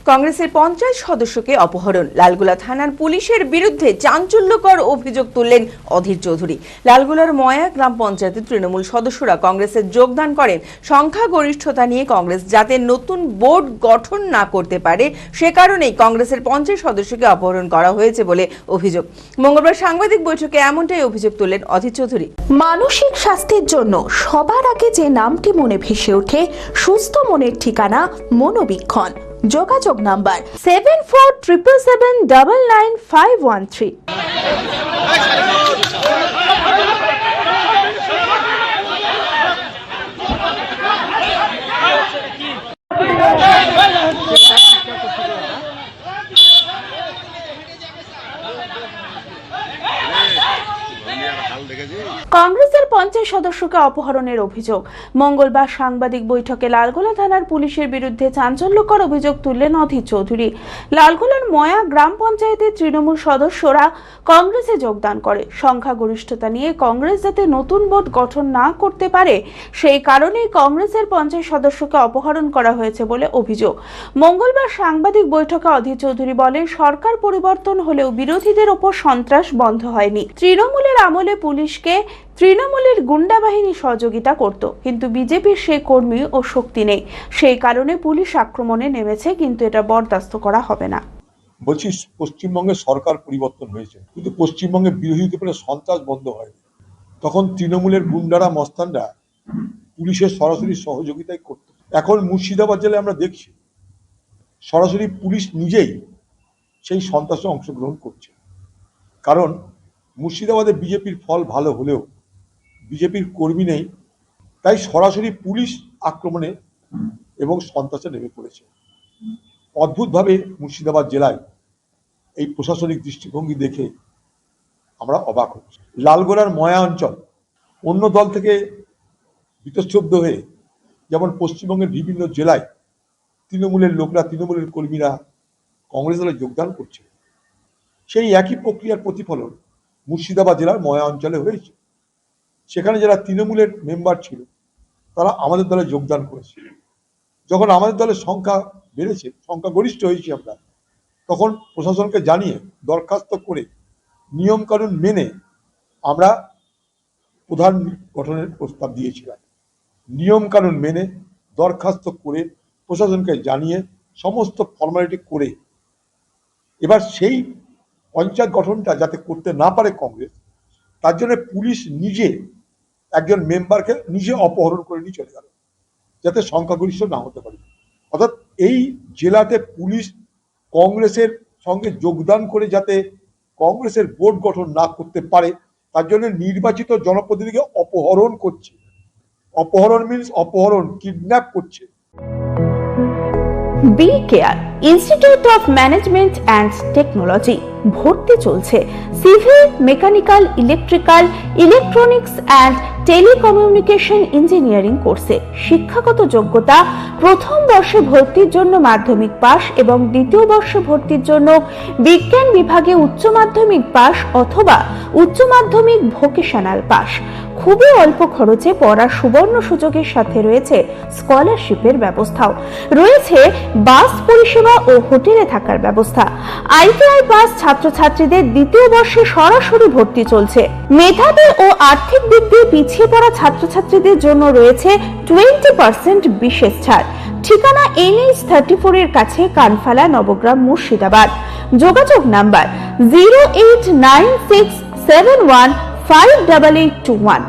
কংগ্রেসের পঞ্চায়েত সদস্যকে অপহরণ, লালগোলা থানার পুলিশের বিরুদ্ধে চাঞ্চল্যকর অভিযোগ তুললেন অধীর চৌধুরী। লালগোলার ময়া গ্রাম পঞ্চায়েতের তৃণমূল সদস্যরা কংগ্রেসে যোগদান করেন সংখ্যাগরিষ্ঠতা নিয়ে কংগ্রেস যাতে নতুন বোর্ড গঠন না করতে পারে সে কারণেই কংগ্রেসের পঞ্চায়েত সদস্যকে অপহরণ করা হয়েছে বলে অভিযোগ। মঙ্গলবার সাংবাদিক বৈঠকে এমনটাই অভিযোগ তুললেন অধীর চৌধুরী। মানসিক স্বাস্থ্যের জন্য সবার আগে যে নামটি মনে ভেসে ওঠে, সুস্থ মনের ঠিকানা মনোবীক্ষণ। যোগাযোগ নাম্বার 7477799513। কংগ্রেসের পঞ্চায়েত সদস্যকে অপহরণের অভিযোগ। মঙ্গলবার সাংবাদিক বৈঠকে লালগোলা থানার পুলিশের বিরুদ্ধে চাঞ্চল্যকর অভিযোগ তুললেন অধীর চৌধুরী। লালগোলার ময়া গ্রাম পঞ্চায়েতের তৃণমূল সদস্যরা কংগ্রেসে যোগদান করে সংখ্যাগরিষ্ঠতা নিয়ে কংগ্রেস যাতে নতুন বোর্ড গঠন না করতে পারে সেই কারণেই কংগ্রেসের পঞ্চায়েত সদস্যকে অপহরণ করা হয়েছে বলে অভিযোগ। মঙ্গলবার সাংবাদিক বৈঠকে অধীর চৌধুরী বলেন, সরকার পরিবর্তন হলেও বিরোধীদের ওপর সন্ত্রাস বন্ধ হয়নি। তৃণমূলের আমলে পুলিশকে তৃণমূলের গুন্ডা বাহিনী সহযোগিতা করত, কিন্তু বিজেপির সেই কর্মী ও শক্তি নেই, সেই কারণে পুলিশ আক্রমণে নেমেছে, কিন্তু এটা বরদাস্ত করা হবে না। বলছি, পশ্চিমবঙ্গে সরকার পরিবর্তন হয়েছে, কিন্তু পশ্চিমবঙ্গে বিরোধীদের উপরে সন্ত্রাস বন্ধ হয়নি। তখন তৃণমূলের গুন্ডারা মস্তানরা পুলিশের সরাসরি সহযোগিতাই করত। এখন মুর্শিদাবাদ জেলায় আমরা দেখছি সরাসরি পুলিশ নিজেই সেই সন্ত্রাসে অংশগ্রহণ করছে। কারণ মুর্শিদাবাদে বিজেপির ফল ভালো হলেও বিজেপির কর্মী নেই, তাই সরাসরি পুলিশ আক্রমণে এবং সন্ত্রাসে নেমে পড়েছে। অদ্ভুতভাবে মুর্শিদাবাদ জেলায় এই প্রশাসনিক দৃষ্টিভঙ্গি দেখে আমরা অবাক হচ্ছি। লালগোলার ময়া অঞ্চল অন্য দল থেকে বীতশ্রদ্ধ হয়ে যেমন পশ্চিমবঙ্গের বিভিন্ন জেলায় তৃণমূলের লোকরা, তৃণমূলের কর্মীরা কংগ্রেস দলে যোগদান করছে, সেই একই প্রক্রিয়ার প্রতিফলন মুর্শিদাবাদ জেলার ময়া অঞ্চলে হয়েছে। সেখানে যারা তৃণমূলের মেম্বার ছিল তারা আমাদের দলে যোগদান করেছে। যখন আমাদের দলের সংখ্যা বেড়েছে, সংখ্যাগরিষ্ঠ হয়েছি আমরা, তখন প্রশাসনকে জানিয়ে দরখাস্ত করে নিয়মকানুন মেনে আমরা প্রধান গঠনের প্রস্তাব দিয়েছিলাম। নিয়মকানুন মেনে দরখাস্ত করে প্রশাসনকে জানিয়ে সমস্ত ফর্মালিটি করে এবার সেই পঞ্চায়েত গঠনটা যাতে করতে না পারে কংগ্রেস, তার জন্য পুলিশ নিজে একজন মেম্বারকে নিজে অপহরণ করে নিয়ে চলে গেল, যাতে সংখ্যাগরিষ্ঠ না হতে পারে। অর্থাৎ এই জেলাতে পুলিশ কংগ্রেসের সঙ্গে যোগদান করে যাতে কংগ্রেসের বোর্ড গঠন না করতে পারে, তার জন্য নির্বাচিত জনপ্রতিনিধিকে অপহরণ করছে। অপহরণ মিনস অপহরণ, কিডন্যাপ করছে। Be care institute of management and technology ভর্তি চলছে civil, mechanical, electrical, electronics and telecommunication engineering কোর্সে। শিক্ষাগত যোগ্যতা: প্রথম বর্ষে ভর্তির জন্য মাধ্যমিক পাস এবং দ্বিতীয় বর্ষে ভর্তির জন্য বিজ্ঞান বিভাগে উচ্চ মাধ্যমিক পাস অথবা উচ্চ মাধ্যমিক ভোকেশনাল পাস। খুবই অল্প খরচে পড়ার সুবর্ণ সুযোগের সাথে রয়েছে স্কলারশিপের ব্যবস্থাও। রয়েছে বাস পরিষেবা ও হোটেলে থাকার ব্যবস্থা। আইটিআই পাস ছাত্রছাত্রীদের দ্বিতীয় বর্ষে সরাসরি ভর্তি চলছে। মেধাবী ও আর্থিক দিক দিয়ে পিছিয়ে পড়া ছাত্রছাত্রীদের জন্য রয়েছে 20% বিশেষ ছাড়। ঠিকানা NH 34 এর কাছে, কানফালা, নবগ্রাম, মুর্শিদাবাদ। যোগাযোগ নাম্বার 0896715881।